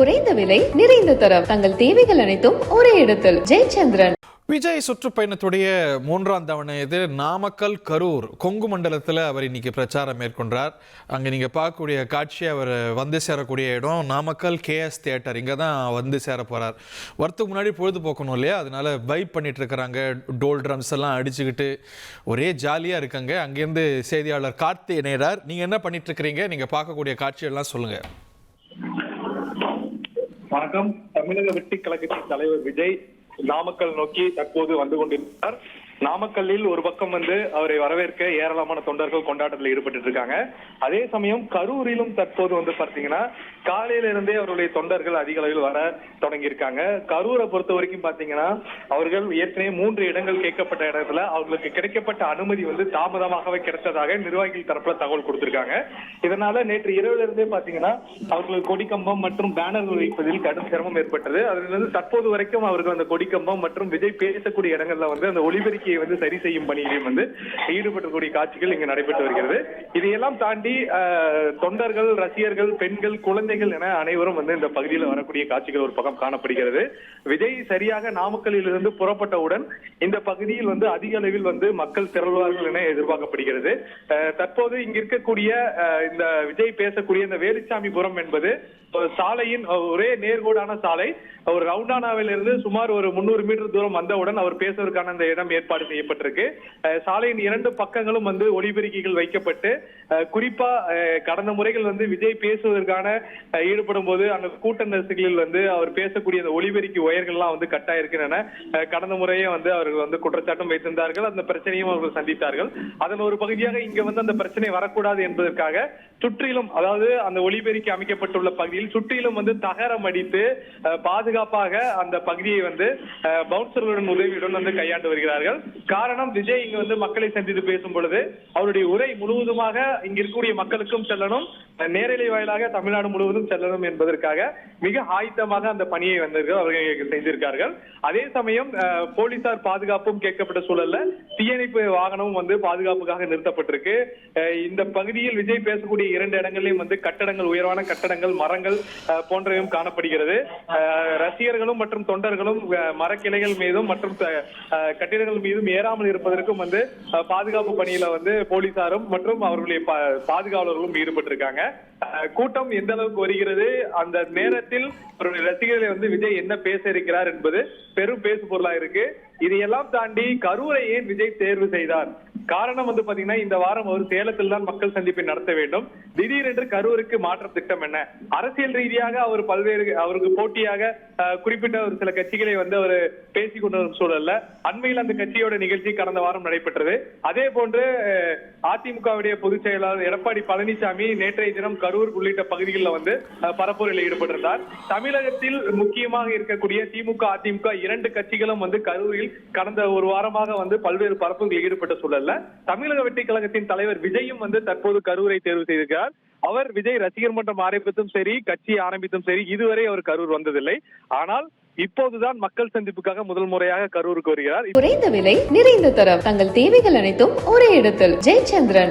குறைந்த விலை நிறைந்த தரம் தங்கள் தேவைகள் அனைத்தும் ஒரே இடத்தில். ஜெயச்சந்திரன். விஜய் சுற்றுப்பயணத்துடைய 3ஆம் தவணை இது நாமக்கல், கரூர், கொங்கு மண்டலத்தில் அவர் இன்னைக்கு பிரச்சாரம் மேற்கொண்டார். அங்கே நீங்கள் பார்க்கக்கூடிய காட்சி அவர் வந்து சேரக்கூடிய இடம் நாமக்கல் கேஎஸ் தியேட்டர். இங்கே தான் வந்து சேர போகிறார். வரத்துக்கு முன்னாடி பொழுது போக்கணும் இல்லையா, அதனால வைப் பண்ணிட்டு இருக்கிறாங்க. டோல் ட்ரம்ஸ் எல்லாம் அடிச்சுக்கிட்டு ஒரே ஜாலியாக இருக்காங்க. அங்கேருந்து செய்தியாளர் கார்த்தி இணையறார். நீங்கள் என்ன பண்ணிட்டு இருக்கிறீங்க, நீங்கள் பார்க்கக்கூடிய காட்சியெல்லாம் சொல்லுங்கள். வணக்கம். தமிழக வெற்றி கழகத்தின் தலைவர் விஜய் நாமக்கல் நோக்கி தற்போது வந்து கொண்டிருக்கிறார். நாமக்கல்லில் ஒரு பக்கம் வந்து அவரை வரவேற்க ஏராளமான தொண்டர்கள் கொண்டாட்டத்தில் ஈடுபட்டு இருக்காங்க. அதே சமயம் கரூரிலும் தற்போது வந்து பாத்தீங்கன்னா காலையில இருந்தே அவருடைய தொண்டர்கள் அதிக அளவில் வர தொடங்கியிருக்காங்க. கரூரை பொறுத்த வரைக்கும் பாத்தீங்கன்னா அவர்கள் ஏற்கனவே 3 இடங்கள் கேட்கப்பட்ட இடத்துல அவர்களுக்கு கிடைக்கப்பட்ட அனுமதி வந்து தாமதமாகவே கிடைத்ததாக நிர்வாகிகள் தரப்புல தகவல் கொடுத்திருக்காங்க. இதனால நேற்று இரவுல இருந்தே பாத்தீங்கன்னா அவர்களுக்கு கொடிக்கம்பம் மற்றும் பேனர்கள் வைப்பதில் கடும் சிரமம் ஏற்பட்டது. அதிலிருந்து தற்போது வரைக்கும் அவர்கள் அந்த கொடிக்கம்பம் மற்றும் விஜய் பேசக்கூடிய இடங்கள்ல வந்து அந்த ஒலிபெருக்கி வந்து சரி செய்யும் பணியிலும் வந்து ஈடுபடக்கூடிய காட்சிகள் இங்கு நடைபெற்று வருகிறது. இதையெல்லாம் தாண்டி தொண்டர்கள், ரசிகர்கள், பெண்கள், குழந்தைகள் என அனைவரும் வந்து இந்த பகுதியில் வரக்கூடிய காட்சிகள் ஒரு பக்கம் காணப்படுகிறது. விஜய் சரியாக நாமக்கல்லில் இருந்து புறப்பட்டவுடன் இந்த பகுதியில் வந்து அதிக அளவில் வந்து மக்கள் திரள்வார்கள் என எதிர்பார்க்கப்படுகிறது. தற்போது இங்க இருக்கக்கூடிய இந்த விஜய் பேசக்கூடிய இந்த வேலுச்சாமிபுரம் என்பது சாலையின் ஒரே நேர்கோடான சாலை. ஒரு ரவுண்டானாவில் இருந்து சுமார் ஒரு 300 மீட்டர் தூரம் வந்தவுடன் அவர் பேசுவதற்கான அந்த இடம் ஏற்பாடு செய்யப்பட்டிருக்கு. சாலையின் 2 பக்கங்களும் வந்து ஒலிபெருக்கிகள் வைக்கப்பட்டு குறிப்பா கடந்த முறைகள் வந்து விஜய் பேசுவதற்கான ஈடுபடும் போது அந்த கூட்ட நெரிசல்களில் வந்து அவர் பேசக்கூடிய அந்த ஒலிபெருக்கி உயர்கள்லாம் வந்து கட்டாயிருக்கின்றன. கடந்த முறையே வந்து அவர்கள் வந்து குற்றச்சாட்டும் வைத்திருந்தார்கள். அந்த பிரச்சனையும் அவர்கள் சந்தித்தார்கள். அதன் ஒரு பகுதியாக இங்க வந்து அந்த பிரச்சனை வரக்கூடாது என்பதற்காக சுற்றிலும், அதாவது அந்த ஒலிபெருக்கி அமைக்கப்பட்டுள்ள பகுதியில் சுற்றிலும் வந்து தகரம் அடித்து பாதுகாப்பாக அந்த பகுதியை வந்து பவுன்சர்களுடன் உதவியுடன் வந்து கையாண்டு வருகிறார்கள். காரணம், விஜய் இங்க வந்து மக்களை சந்தித்து பேசும் பொழுது அவருடைய உரை முழுவதுமாக இங்க இருக்கக்கூடிய மக்களுக்கும் செல்லணும், நேரலை வாயிலாக தமிழ்நாடு முழுவதும் செல்லணும் என்பதற்காக மிக ஆயத்தமாக அந்த பணியை வந்து அவர்கள் செய்திருக்கார்கள். அதே சமயம் போலீசார் பாதுகாப்பும் கேட்கப்பட்ட சூழல்ல தீயணைப்பு வாகனமும் வந்து பாதுகாப்புக்காக நிறுத்தப்பட்டிருக்கு. இந்த பகுதியில் விஜய் பேசக்கூடிய 2 இடங்களிலும் வந்து கட்டடங்கள், உயர்வான கட்டடங்கள், மரங்கள் போன்றவையும் காணப்படுகிறது. ரசிகர்களும் மற்றும் தொண்டர்களும் மரக்கிளைகள் மீதும் மற்றும் கட்டிடங்கள் மீதும் ஏறாமல் இருப்பதற்கும் வந்து பாதுகாப்பு பணியில வந்து போலீசாரும் மற்றும் அவர்களுடைய பாதுகாவலர்களும் ஈடுபட்டிருக்காங்க. கூட்டம் எந்த அளவுக்கு வருகிறது, அந்த நேரத்தில் ரசிகர்களை வந்து விஜய் என்ன பேச இருக்கிறார் என்பது பெரும் பேசு பொருளா இருக்கு. இதையெல்லாம் தாண்டி கரூரை ஏன் விஜய் தேர்வு செய்தார்? காரணம் வந்து பாத்தீங்கன்னா இந்த வாரம் அவர் சேலத்தில் தான் மக்கள் சந்திப்பை நடத்த வேண்டும். திடீரென்று கரூருக்கு மாற்ற திட்டம் என்ன? அரசியல் ரீதியாக அவர் அவருக்கு போட்டியாக குறிப்பிட்ட ஒரு சில கட்சிகளை வந்து அவர் பேசிக் கொண்ட சூழல்ல அண்மையில் அந்த கட்சியோட நிகழ்ச்சி கடந்த வாரம் நடைபெற்றது. அதே போன்று அதிமுகவுடைய பொதுச் செயலாளர் எடப்பாடி பழனிசாமி நேற்றைய தினம் கரூர் உள்ளிட்ட பகுதிகளில் வந்து பரப்புரையில் ஈடுபட்டிருந்தார். தமிழகத்தில் முக்கியமாக இருக்கக்கூடிய திமுக, அதிமுக 2 கட்சிகளும் வந்து கரூரில் கடந்த ஒரு வாரமாக வந்து பல்வேறு பரப்புகளில் ஈடுபட்ட சூழல்ல தமிழக வெற்றி கழகத்தின் தலைவர் விஜயும் வந்து தற்போது கரூரை தேர்வு செய்திருக்கிறார். அவர் விஜய் ரசிகர் மன்றம் ஆரம்பித்தும் சரி, கட்சி ஆரம்பித்தும் சரி, இதுவரை அவர் கரூர் வந்ததில்லை. ஆனால் இப்போதுதான் மக்கள் சந்திப்புக்காக முதல் முறையாக கரூருக்கு வருகிறார். குறைந்த விலை நிறைந்த தரம் தங்கள் தேவைகள் அனைத்தும் ஒரே இடத்தில். ஜெயச்சந்திரன்.